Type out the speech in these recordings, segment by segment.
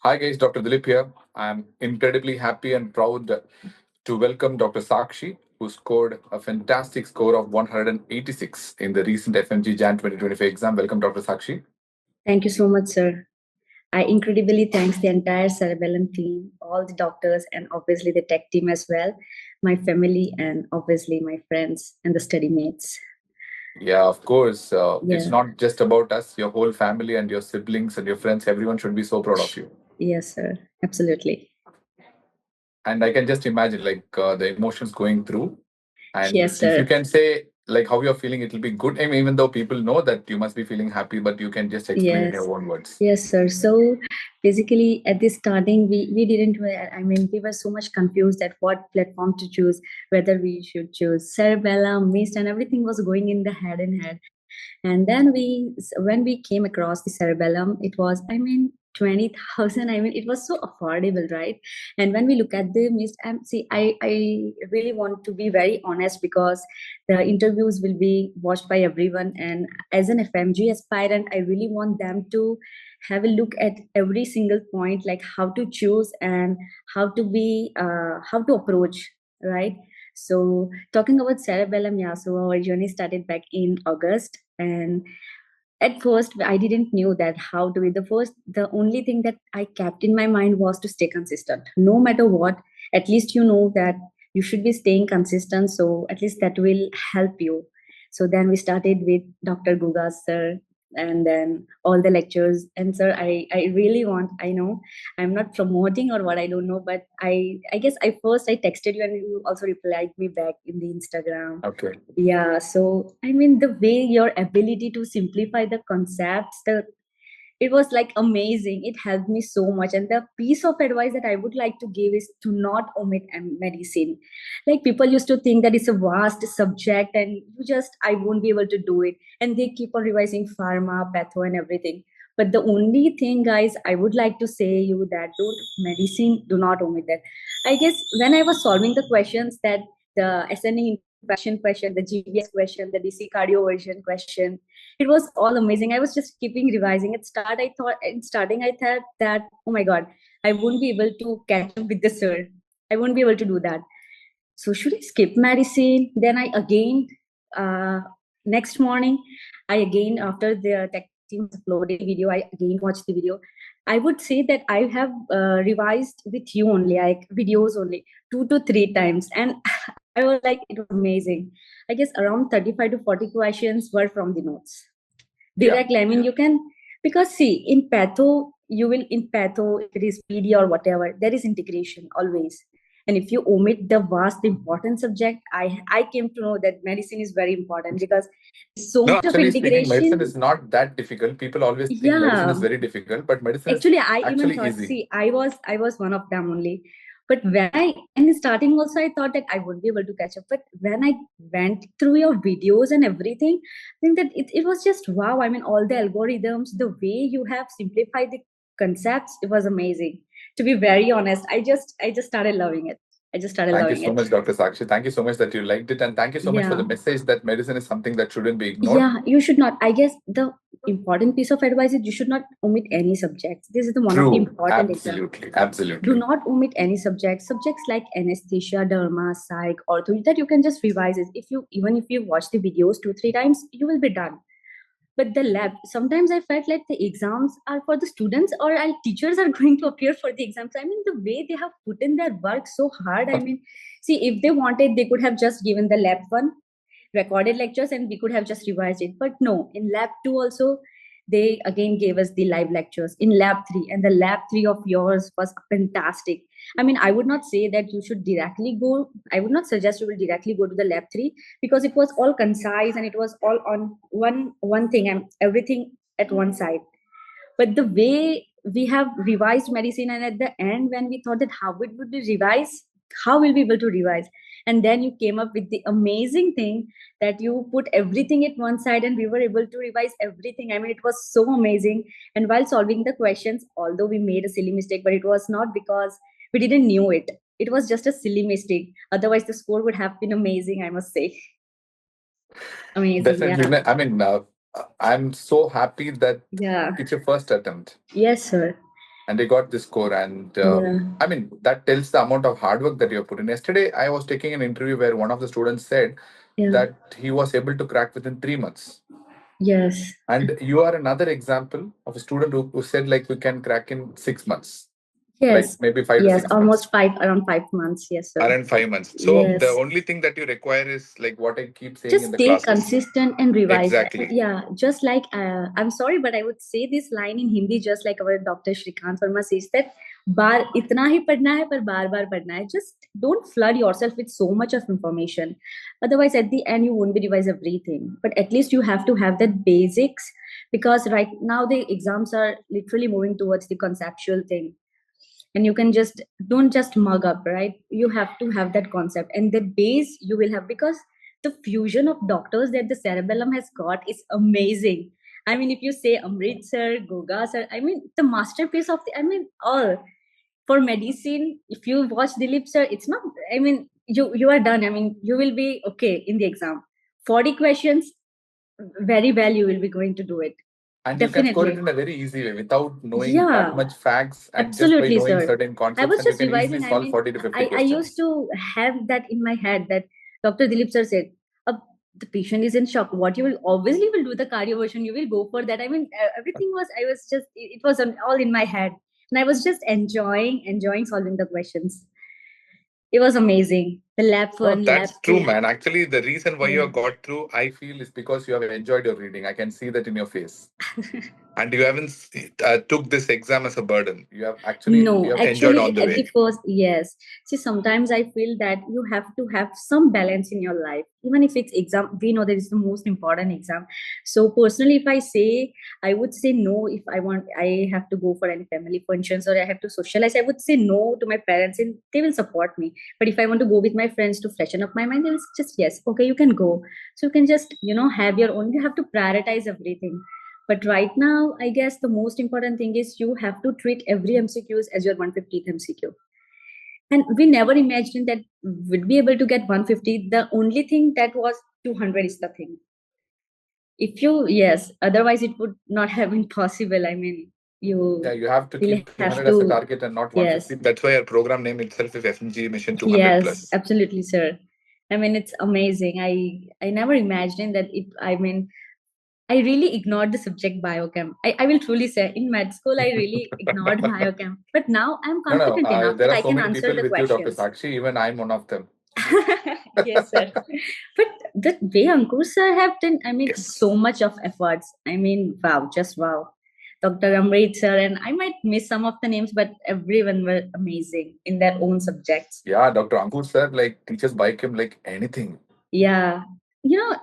Hi guys, Dr. Dilip here. I'm incredibly happy and proud to welcome Dr. Sakshi, who scored a fantastic score of 186 in the recent FMGE JAN 2025 exam. Welcome, Dr. Sakshi. Thank you so much, sir. I incredibly thanks the entire Cerebellum team, all the doctors, and obviously the tech team as well, my family, and obviously my friends and the study mates. Yeah, of course. It's Yeah. not just about us, your whole family and your siblings and your friends. Everyone should be so proud of you. Yes, sir. Absolutely. And I can just imagine the emotions going through. And Yes, if you sir. can say like how you're feeling, it'll be good. I mean, even though people know that you must be feeling happy, but you can just explain in Yes. your own words. Yes, sir. So basically, at the starting, we didn't. I mean, we were so much confused at what platform to choose, whether we should choose Cerebellum, Mist, and everything was going in the head and head. And then when we came across the Cerebellum, it was, I mean, 20,000. I mean, it was so affordable, right? And when we look at the Mist, see, I really want to be very honest because the interviews will be watched by everyone. And as an FMG aspirant, I really want them to have a look at every single point, like how to choose and how to approach, right? So talking about Cerebellum, yeah, so our journey started back in August. And at first I didn't knew that how to be the only thing that I kept in my mind was to stay consistent no matter what. At least you know that you should be staying consistent, so at least that will help you. So then we started with Dr. Guga sir, and then all the lectures. And sir, I really want, I know I'm not promoting or what, I don't know, but I guess I texted you and you also replied me back in the Instagram. Okay. Yeah, so I mean, the way your ability to simplify the concepts, it was like amazing. It helped me so much. And the piece of advice that I would like to give is to not omit medicine. Like people used to think that it's a vast subject and I won't be able to do it. And they keep on revising pharma, patho, and everything. But the only thing, guys, I would like to say you that do not omit that. I guess when I was solving the questions that the ascending question, the GBS question, the DC cardio version question, it was all amazing. I was just keeping revising. Starting I thought that, oh my god, I won't be able to catch up with the sir. I won't be able to do that. So should I skip medicine? Then I again, uh, next morning, I again, after the tech team uploaded video, I again watched the video. I would say that I have revised with you only, like videos only, 2 to 3 times. And I was like, it was amazing. I guess around 35 to 40 questions were from the notes directly. I mean, you can, because see, in patho, if it is PD or whatever, there is integration always. And if you omit the vast important subject, I came to know that medicine is very important because so No, much of actually speaking, medicine integration. is not that difficult. People always think medicine Yeah, is very difficult, but medicine is actually, I even actually thought, easy. see, I was one of them only. But when I, in starting also, I thought that I would be able to catch up. But when I went through your videos and everything, I think that it was just wow. I mean, all the algorithms, the way you have simplified the concepts, it was amazing. To be very honest, I just started loving it. I just started Thank you loving so it. much, Dr. Sakshi. Thank you so much that you liked it. And thank you so much for the Yeah. message that medicine is something that shouldn't be ignored. Yeah, you should not. I guess the important piece of advice is you should not omit any subjects. This is the one of the True. important exam. Absolutely. Do Absolutely. not omit any subjects. Subjects like anesthesia, derma, psych, ortho, that you can just revise it. If you watch the videos 2 3 times, you will be done. But the lab, sometimes I felt like the exams are for the students or teachers are going to appear for the exams. I mean, the way they have put in their work so hard. I mean, see, if they wanted, they could have just given the lab one recorded lectures and we could have just revised it. But no, in lab 2 also, they again gave us the live lectures in lab 3, and the lab 3 of yours was fantastic. I mean, I would not say that you should directly go, I would not suggest you will directly go to the lab 3 because it was all concise and it was all on one thing and everything at one side. But the way we have revised medicine, and at the end when we thought that how it would be revised, how will we be able to revise, and then you came up with the amazing thing that you put everything at one side and we were able to revise everything. I mean, it was so amazing. And while solving the questions, although we made a silly mistake, but it was not because we didn't knew it, it was just a silly mistake. Otherwise the score would have been amazing, I must say. Amazing. Definitely. Yeah. I mean, I'm so happy that Yeah. it's your first attempt. Yes, sir. and they got this score. And Yeah. I mean, that tells the amount of hard work that you have put in. Yesterday, I was taking an interview where one of the students said Yeah. that he was able to crack within 3 months. Yes. And you are another example of a student who said like we can crack in 6 months, like Yes. maybe 5 to Yes. 6 months. Almost five, around 5 months. Yes, sir. Around 5 months. So the Yes. only thing that you require is like what I keep saying Just in the stay classes. consistent and revise. Exactly. Yeah, just like I'm sorry, but I would say this line in Hindi, just like our Dr. Shrikant Verma says that बार इतना ही पढ़ना है पर बार बार पढ़ना है. Just don't flood yourself with so much of information. Otherwise, at the end, you won't be revise everything. But at least you have to have that basics, because right now the exams are literally moving towards the conceptual thing, and you can just don't just mug up, right? You have to have that concept and the base you will have, because the fusion of doctors that the cerebellum has got is amazing. I mean, if you say Amrit sir, Goga sir, I mean the masterpiece of the, I mean, all for medicine. If you watch Dilip sir, it's not, I mean, you are done. I mean, you will be okay in the exam. 40 questions, very well you will be going to do it. And you can score it Definitely. in a very easy way without knowing that Yeah, much facts, and just by absolutely, knowing sir. certain I concepts, was and you just can easily revising. I solve mean, 40 to 50 I used questions. to have that in my head that Dr. Dilip sir said, the patient is in shock. What you will obviously will do the cardio version. You will go for that. I mean, everything was. I was just. It was all in my head, and I was just enjoying solving the questions. It was amazing. The lab No, one, lab that's true, two. man. Actually, the reason why you Yeah. have got through, I feel, is because you have enjoyed your reading. I can see that in your face. And you haven't took this exam as a burden. You No, have enjoyed actually, on the at the way. first, yes. See, sometimes I feel that you have to have some balance in your life, even if it's exam. We know that it's the most important exam. So personally, if I say, I would say no. If I have to go for any family functions or I have to socialize, I would say no to my parents, and they will support me. But if I want to go with my friends to freshen up my mind, they will just yes, okay, you can go. So you can just have your own. You have to prioritize everything. But right now, I guess the most important thing is you have to treat every MCQs as your 150th MCQ. And we never imagined that we'd be able to get 150. The only thing that was 200 is the thing. If you, yes, otherwise it would not have been possible. I mean, Yeah, you you have to really keep have 200 as a to, target and not yes, 150. That's why our program name itself is FMGE Mission 200 yes, plus. absolutely, sir. I mean, it's amazing. I never imagined that it, I mean, I really ignored the subject biochem. I will truly say in med school, I really ignored biochem. But now I'm No, no, confident enough there that are I so can many answer people the with you, Dr. questions. Sakshi. Even I'm one of them. Yes, sir. But the way Ankur sir have done, I mean, Yes. so much of efforts. I mean, wow, just wow. Dr. Amrit sir, and I might miss some of the names, but everyone were amazing in their own subjects. Yeah, Dr. Ankur sir like teaches biochem like anything. Yeah,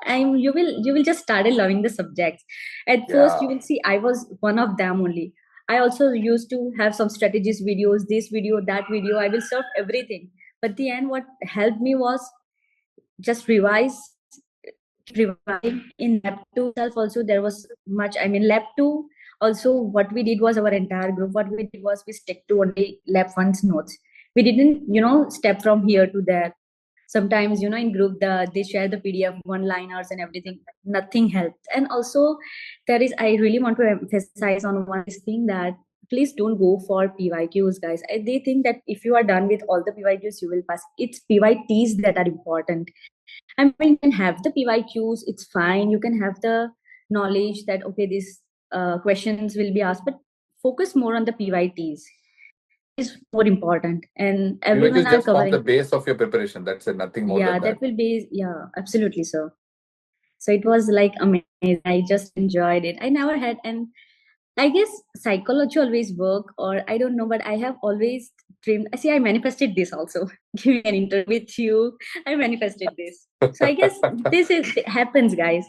I'm you will just started loving the subjects. At first you Yeah. will see I was one of them only. I also used to have some strategies videos, this video, that video. I will serve everything. But the end, what helped me was just revise, keep revising. In lab 2 itself also there was much, I mean, lab 2 also what we did was our entire group, what we did was we stick to only lab 1's notes. We didn't step from here to there. Sometimes in group they share the PDF one liners and everything, nothing helped. And also there is, I really want to emphasize on one this thing, that please don't go for PYQs, guys. They think that if you are done with all the PYQs you will pass. It's PYTs that are important. I mean, you can have the PYQs, it's fine. You can have the knowledge that okay, these questions will be asked, but focus more on the PYTs. That is more important, and everyone PYQs are just form the covering. base of your preparation. That's it, nothing more Yeah, than that. that will be, yeah, absolutely, sir. So it was like amazing. I just enjoyed it. I never had, and I guess psychology always work, or I don't know, but I have always dreamed. See, I manifested this also. Giving an interview with you, I manifested this. So I guess this is it happens, guys.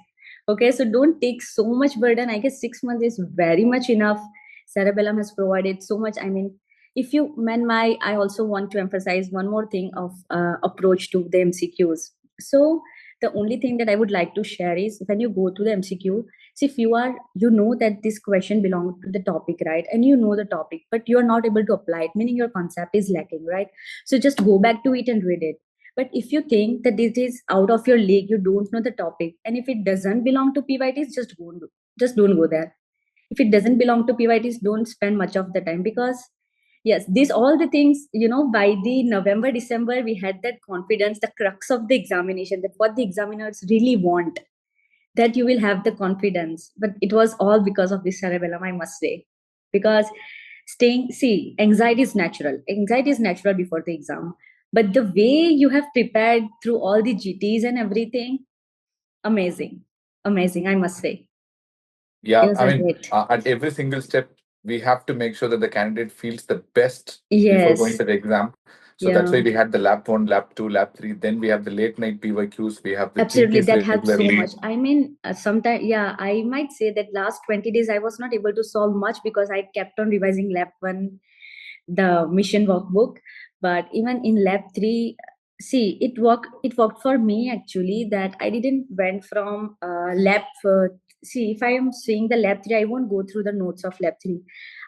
Okay, so don't take so much burden. I guess 6 months is very much enough. Cerebellum has provided so much. I mean, if you man my, I also want to emphasize one more thing of approach to the MCQs. So the only thing that I would like to share is when you go to the MCQ, see, if you know that this question belongs to the topic, right? And you know the topic, but you are not able to apply it, meaning your concept is lacking, right? So just go back to it and read it. But if you think that this is out of your league, you don't know the topic, and if it doesn't belong to PYTs, just don't go there. if it doesn't belong to PYTs, don't spend much of the time, because yes, these all the things, by the November, December, we had that confidence, the crux of the examination, that what the examiners really want, that you will have the confidence. But it was all because of this cerebellum, I must say. Because anxiety is natural. Anxiety is natural before the exam. But the way you have prepared through all the GTs and everything, amazing. Amazing, I must say. It Yeah, was I a mean, great. at every single step, we have to make sure that the candidate feels the best before going Yes. to the exam. So that's Yeah. why we had the lab 1, lab 2, lab 3. Then we have the late night PYQs. We have the Absolutely, GKs that helps so regularly. much. I mean, sometimes, yeah, I might say that last 20 days I was not able to solve much because I kept on revising lab 1, the mission workbook. But even in lab 3, see, it worked for me actually, that I didn't went from lab see, if I am seeing the lab 3, I won't go through the notes of lab 3.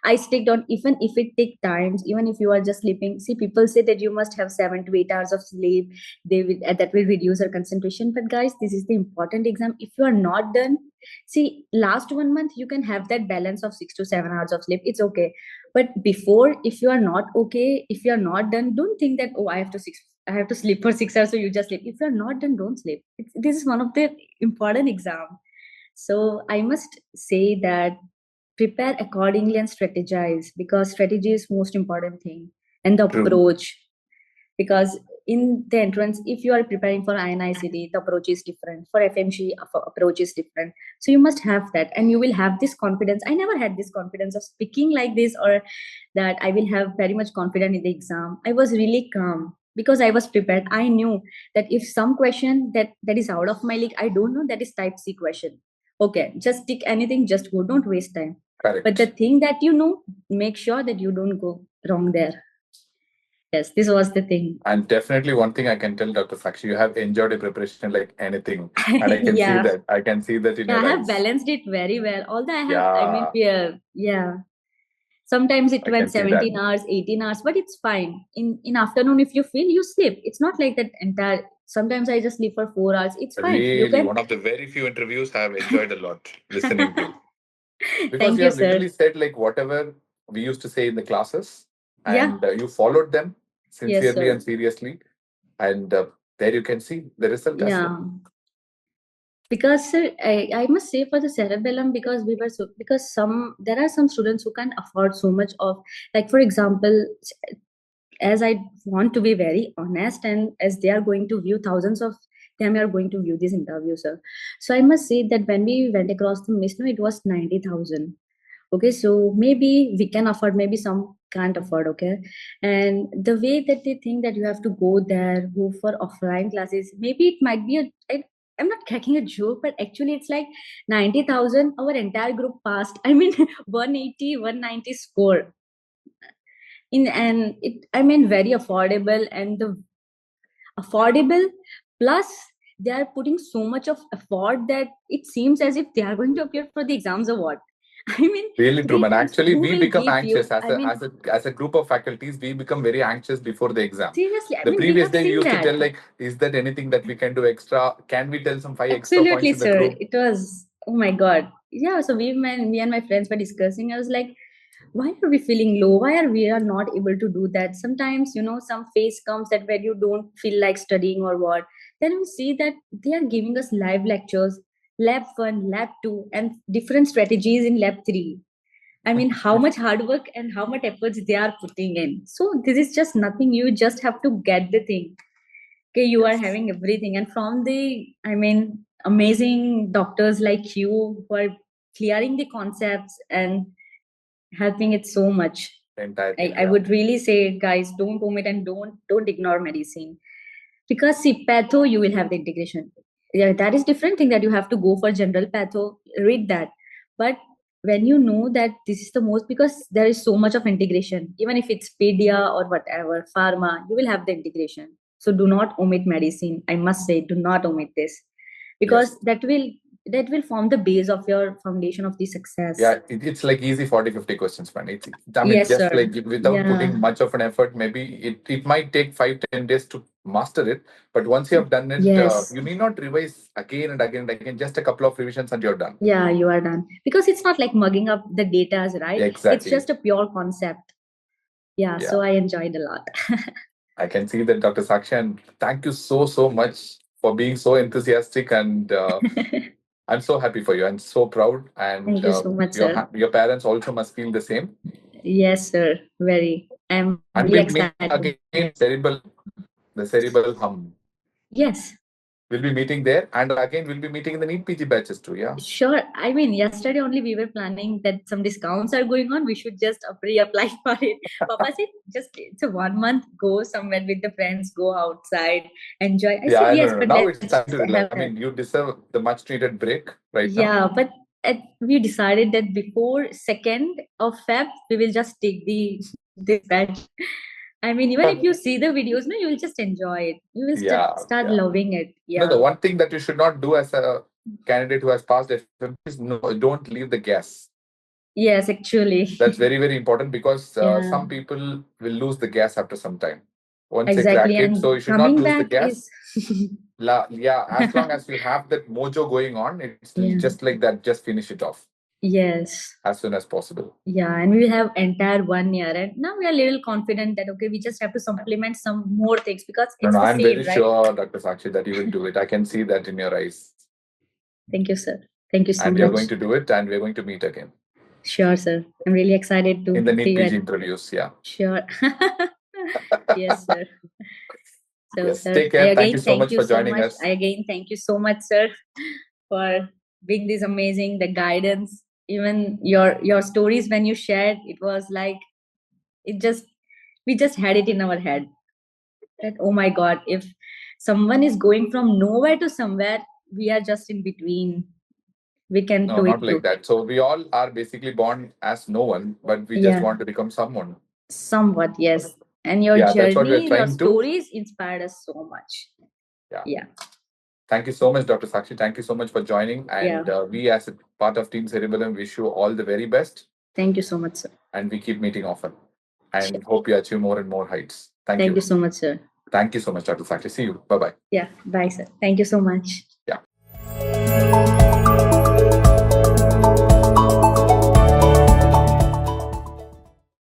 I stick on, even if it take times, even if you are just sleeping. See, people say that you must have 7 to 8 hours of sleep, they will that will reduce your concentration. But guys, this is the important exam. If you are not done, see, last 1 month you can have that balance of 6 to 7 hours of sleep, it's okay. But before, if you are not okay, if you are not done, don't think that, oh, I have to sleep for 6 hours, so you just sleep. If you are not done, don't sleep. This is one of the important exam. So I must say that prepare accordingly and strategize, because strategy is most important thing, and the True. approach. Because in the entrance, if you are preparing for INICD, the approach is different. For FMG, approach is different. So you must have that, and you will have this confidence. I never had this confidence of speaking like this, or that I will have very much confidence in the exam. I was really calm because I was prepared. I knew that if some question that is out of my league, I don't know, that is type C question. Okay, just tick anything, just go. Don't waste time. But the Correct. thing that make sure that you don't go wrong there. Yes, this was the thing. And definitely one thing I can tell Dr. Sakshi, you have enjoyed your preparation like anything. And I can see Yeah. that. I can see that in Yeah, I your have eyes. balanced it very well. Although Yeah, yeah. Sometimes it I went can see that. 17 hours, 18 hours, but it's fine. In afternoon, if you feel, you sleep. It's not like that entire. Sometimes I just sleep for 4 hours. It's fine. You Really, can. one of the very few interviews I have enjoyed a lot listening to. Because Thank you you, have sir. literally said like whatever we used to say in the classes, Yeah. and you followed them Yes, sincerely sir. and seriously, and there you can see the result as well. Yeah. Because sir, I must say for the cerebellum, because because there are some students who can't afford so much of, like, for example, as I want to be very honest, and as they are going to view, thousands of them are going to view this interview, sir. So I must say that when we went across the Miss, no, it was 90,000. Okay, so maybe we can afford, maybe some can't afford. Okay, and the way that they think that you have to go there, go for offline classes, maybe it might be I'm not cracking a joke, but actually it's like 90,000. Our entire group passed. I mean, 180, 190 score in, and it, I mean, very affordable, and the affordable plus they are putting so much of effort that it seems as if they are going to appear for the exams award. I mean, Really true, man. Actually, who we will become give anxious you, as I a mean, group of faculties. We become very anxious before the exam. seriously, I The mean, we previous have day, we seen used to that. tell like, is that anything that we can do extra? Can we tell some 5 extra points Absolutely, in the sir. group? It was, oh my God. Yeah, so me and my friends were discussing. I was like, why are we feeling low? Why are we are not able to do that? Sometimes, some phase comes that where you don't feel like studying or what. Then we see that they are giving us live lectures, lab 1, lab 2, and different strategies in lab 3. I mean, how much hard work and how much efforts they are putting in. So this is just nothing. You just have to get the thing. Okay, you are Yes, having everything, and from the, I mean, amazing doctors like you who are clearing the concepts and helping it so much. the entire I, team. I Yeah. would really say, guys, don't omit and don't ignore medicine. Because see, patho, you will have the integration. Yeah, that is different thing, that you have to go for general patho, read that. But when you know that this is the most, because there is so much of integration, even if it's pedia or whatever, pharma, you will have the integration. So do not omit medicine. I must say, do not omit this, Yes. because that will that will form the base of your foundation of the success. Yeah, it's like easy 40-50 questions, man. I mean, Yes, just sir. like without putting Yeah. much of an effort, maybe it might take 5-10 days to master it. But once you have done it, Yes. you need not revise again and again and again. Just a couple of revisions and you're done. Yeah, you are done. Because it's not like mugging up the data, right? It's Exactly. just a pure concept. Yeah, Yeah. so I enjoyed a lot. I can see that, Dr. Sakshi, and thank you so much for being so enthusiastic, and I'm so happy for you. I'm so proud, and Thank you so much, your sir. your parents also must feel the same. Yes, sir. Very. I'm And really we'll meet excited. again, the cerebral hum. Yes. We'll be meeting there, and again we'll be meeting in the NEET PG batches too. Yeah. Sure. I mean, yesterday only we were planning that some discounts are going on. We should just reapply for it. Papa said, just it's a 1 month, go somewhere with the friends, go outside, enjoy. I said, Yeah, yes, no. but Now it's let's time to relax. have I mean, you deserve the much needed break right now. yeah, but we decided that before 2nd of Feb, we will just take this batch. I mean, even if you see the videos, no, you will just enjoy it. You will start loving it. No, Yeah. the one thing that you should not do as a candidate who has passed FMG is no, don't leave the gas. Yes, actually. That's very important because Yeah. some people will lose the gas after some time. Once they Exactly. crack it, And so you should not coming lose the back gas. is Yeah, as long as you have that mojo going on, it's Yeah. just like that. Just finish it off yes. as soon as possible. Yeah, and we have entire 1 year, and now we are a little confident that okay, we just have to supplement some more things because No, it's no, the I'm same, very right? sure, Dr. Sakshi, that you will do it. I can see that in your eyes. Thank you, sir. Thank you so And you're much. going to do it, and we're going to meet again Sure, sir. I'm really excited to in the see NEET you PG at interviews. Yeah. Sure. Yes, sir. So, Yes. sir, Take I care. Thank again you so thank much you for so joining much. us. I again thank you so much, sir, for being this amazing, the guidance, even your stories when you shared, it was like it just we just had it in our head that oh my God, if someone is going from nowhere to somewhere, we are just in between. We can No, do not it like too. that. So we all are basically born as no one, but we just Yeah. want to become someone. Somewhat, yes. And your Yeah, that's what we're journey, your trying to. stories inspired us so much. Yeah. Yeah. Thank you so much, Dr. Sakshi. Thank you so much for joining. And Yeah. we, as a part of Team Cerebellum, wish you all the very best. Thank you so much, sir. And we keep meeting often. And Sure. hope you achieve more and more heights. Thank Thank you. you so much, sir. Thank you so much, Dr. Sakshi. See you. Bye bye. Yeah. Bye, sir. Thank you so much. Yeah.